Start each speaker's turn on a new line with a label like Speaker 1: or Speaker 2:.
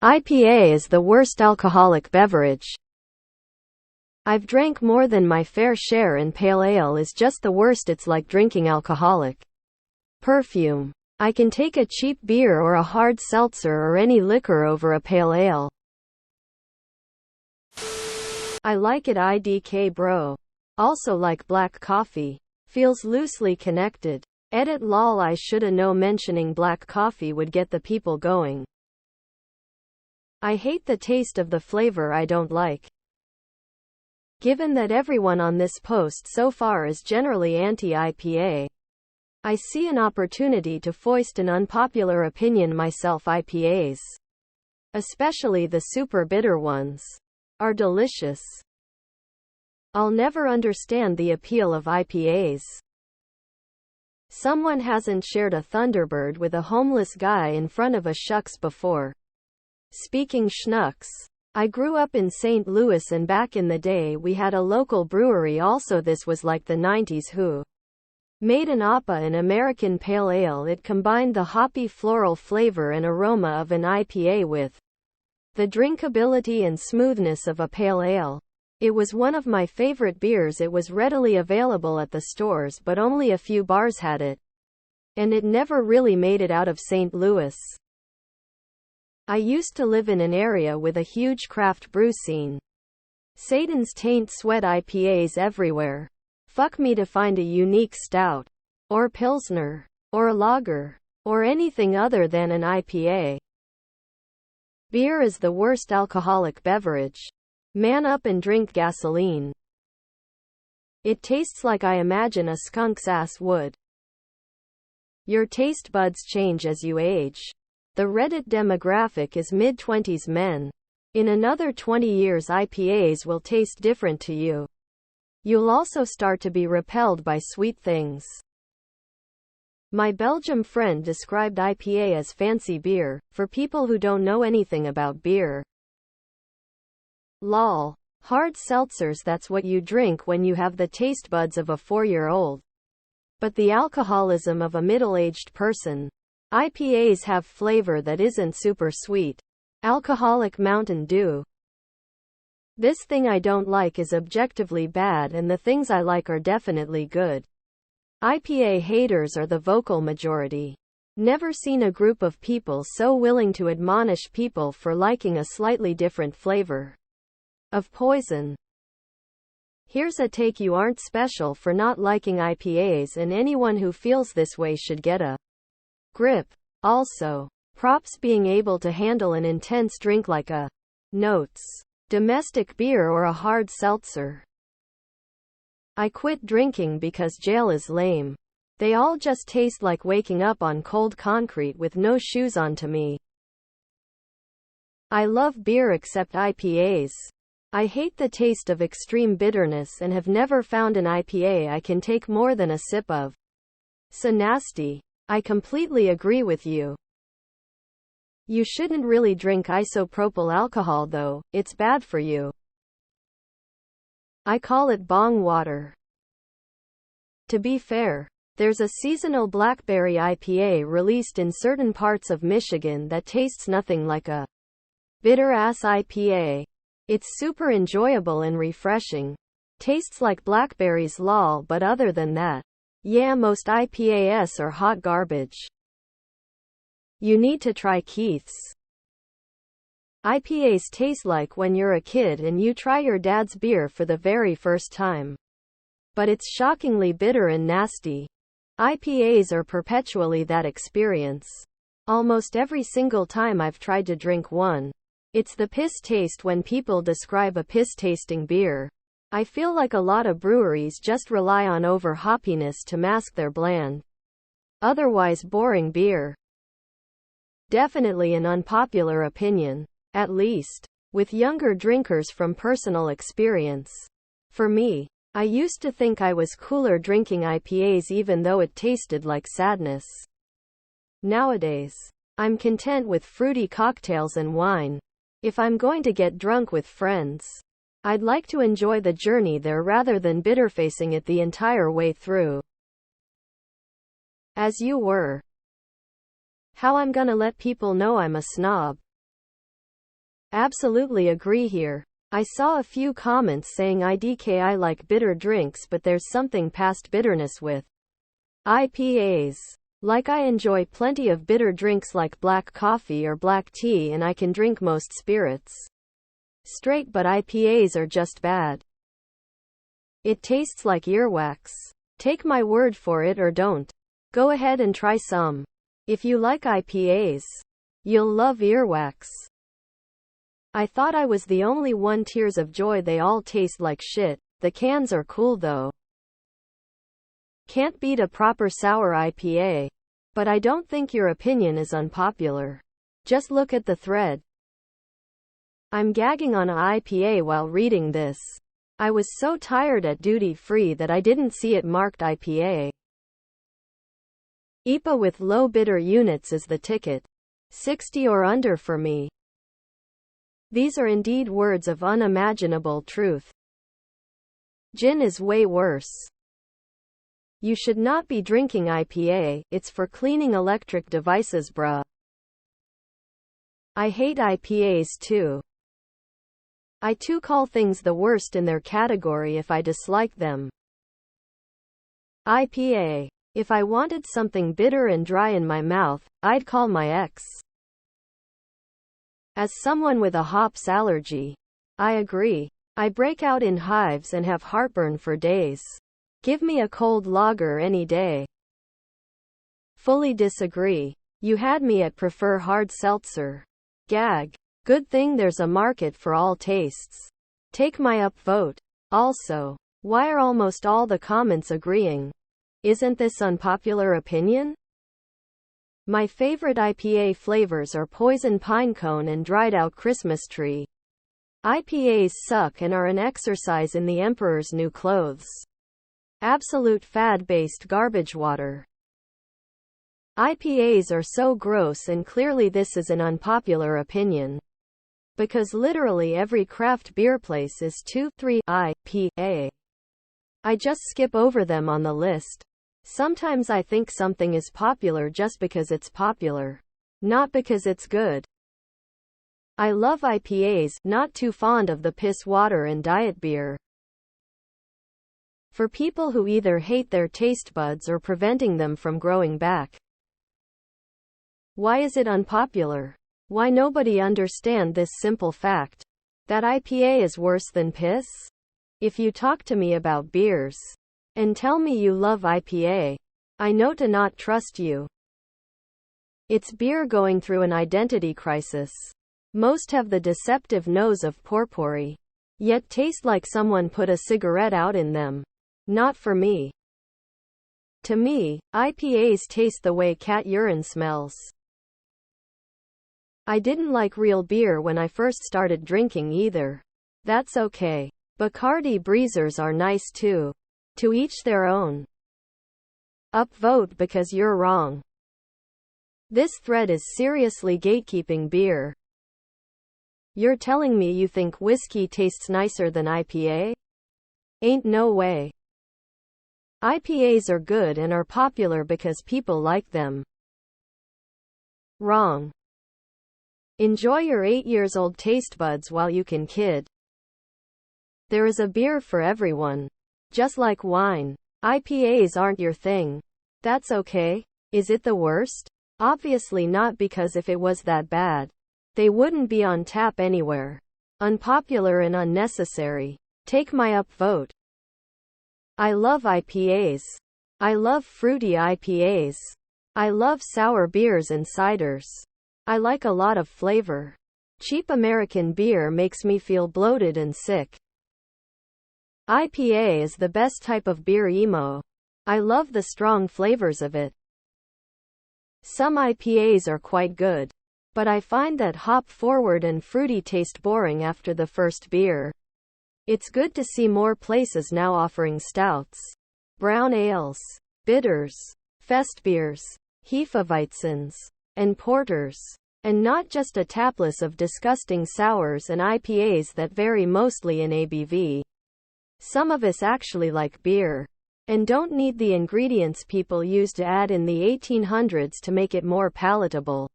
Speaker 1: IPA is the worst alcoholic beverage. I've drank more than my fair share, and pale ale is just the worst. It's like drinking alcoholic perfume. I can take a cheap beer or a hard seltzer or any liquor over a pale ale. I like it IDK bro. Also like black coffee. Feels loosely connected. Edit lol, I shoulda know mentioning black coffee would get the people going. I hate the taste of the flavor. I don't like. Given that everyone on this post so far is generally anti-IPA, I see an opportunity to foist an unpopular opinion myself. IPAs, especially the super bitter ones, are delicious. I'll never understand the appeal of IPAs. Someone hasn't shared a Thunderbird with a homeless guy in front of a Shucks before. Speaking schnooks, I grew up in St. Louis, and back in the day we had a local brewery also. This was like the 90s, who made an IPA, an American Pale Ale. It combined the hoppy floral flavor and aroma of an IPA with the drinkability and smoothness of a pale ale. It was one of my favorite beers. It was readily available at the stores, but only a few bars had it, and it never really made it out of St. Louis. I used to live in an area with a huge craft brew scene. Satan's taint sweat IPAs everywhere. Fuck me to find a unique stout, or pilsner, or lager, or anything other than an IPA. Beer is the worst alcoholic beverage. Man up and drink gasoline. It tastes like I imagine a skunk's ass would. Your taste buds change as you age. The Reddit demographic is mid-20s men. In another 20 years, IPAs will taste different to you. You'll also start to be repelled by sweet things. My Belgium friend described IPA as fancy beer, for people who don't know anything about beer. Lol. Hard seltzers, that's what you drink when you have the taste buds of a 4-year-old. But the alcoholism of a middle-aged person. IPAs have flavor that isn't super sweet. Alcoholic Mountain Dew. This thing I don't like is objectively bad, and the things I like are definitely good. IPA haters are the vocal majority. Never seen a group of people so willing to admonish people for liking a slightly different flavor of poison. Here's a take: you aren't special for not liking IPAs, and anyone who feels this way should get a grip. Also, props being able to handle an intense drink like a notes domestic beer or a hard seltzer. I quit drinking because jail is lame. They all just taste like waking up on cold concrete with no shoes on to me. I love beer except IPAs. I hate the taste of extreme bitterness and have never found an IPA I can take more than a sip of. So nasty. I completely agree with you. You shouldn't really drink isopropyl alcohol though, it's bad for you. I call it bong water. To be fair, there's a seasonal blackberry IPA released in certain parts of Michigan that tastes nothing like a bitter-ass IPA. It's super enjoyable and refreshing. Tastes like blackberries lol, but other than that, yeah, most IPAs are hot garbage. You need to try Keith's. IPAs taste like when you're a kid and you try your dad's beer for the very first time. But it's shockingly bitter and nasty. IPAs are perpetually that experience. Almost every single time I've tried to drink one, it's the piss taste. When people describe a piss-tasting beer, I feel like a lot of breweries just rely on over-hoppiness to mask their bland, otherwise boring beer. Definitely an unpopular opinion, at least with younger drinkers from personal experience. For me, I used to think I was cooler drinking IPAs even though it tasted like sadness. Nowadays, I'm content with fruity cocktails and wine. If I'm going to get drunk with friends, I'd like to enjoy the journey there rather than bitter-facing it the entire way through. As you were. How I'm gonna let people know I'm a snob? Absolutely agree here. I saw a few comments saying I like bitter drinks, but there's something past bitterness with IPAs. Like, I enjoy plenty of bitter drinks like black coffee or black tea, and I can drink most spirits straight, but IPAs are just bad. It tastes like earwax. Take my word for it or don't. Go ahead and try some. If you like IPAs, you'll love earwax. I thought I was the only one. Tears of joy, they all taste like shit. The cans are cool though. Can't beat a proper sour IPA. But I don't think your opinion is unpopular. Just look at the thread. I'm gagging on an IPA while reading this. I was so tired at duty free that I didn't see it marked IPA. IPA with low bitter units is the ticket. 60 or under for me. These are indeed words of unimaginable truth. Gin is way worse. You should not be drinking IPA, it's for cleaning electric devices, bruh. I hate IPAs too. I too call things the worst in their category if I dislike them. IPA. If I wanted something bitter and dry in my mouth, I'd call my ex. As someone with a hops allergy, I agree. I break out in hives and have heartburn for days. Give me a cold lager any day. Fully disagree. You had me at prefer hard seltzer. Gag. Good thing there's a market for all tastes. Take my upvote. Also, why are almost all the comments agreeing? Isn't this unpopular opinion? My favorite IPA flavors are poison pinecone and dried out Christmas tree. IPAs suck and are an exercise in the emperor's new clothes. Absolute fad-based garbage water. IPAs are so gross, and clearly this is an unpopular opinion. Because literally every craft beer place is 2-3 IPA. I just skip over them on the list. Sometimes I think something is popular just because it's popular, not because it's good. I love IPAs, not too fond of the piss water and diet beer. For people who either hate their taste buds or preventing them from growing back. Why is it unpopular? Why nobody understand this simple fact? That IPA is worse than piss? If you talk to me about beers and tell me you love IPA, I know to not trust you. It's beer going through an identity crisis. Most have the deceptive nose of porpory, yet taste like someone put a cigarette out in them. Not for me. To me, IPAs taste the way cat urine smells. I didn't like real beer when I first started drinking either. That's okay. Bacardi breezers are nice too. To each their own. Upvote because you're wrong. This thread is seriously gatekeeping beer. You're telling me you think whiskey tastes nicer than IPA? Ain't no way. IPAs are good and are popular because people like them. Wrong. Enjoy your 8-year-old taste buds while you can, kid. There is a beer for everyone. Just like wine. IPAs aren't your thing. That's okay. Is it the worst? Obviously not, because if it was that bad, they wouldn't be on tap anywhere. Unpopular and unnecessary. Take my upvote. I love IPAs. I love fruity IPAs. I love sour beers and ciders. I like a lot of flavor. Cheap American beer makes me feel bloated and sick. IPA is the best type of beer emo. I love the strong flavors of it. Some IPAs are quite good, but I find that hop-forward and fruity taste boring after the first beer. It's good to see more places now offering stouts, brown ales, bitters, fest beers, Hefeweizens, and porters, and not just a tapless of disgusting sours and IPAs that vary mostly in ABV. Some of us actually like beer, and don't need the ingredients people used to add in the 1800s to make it more palatable.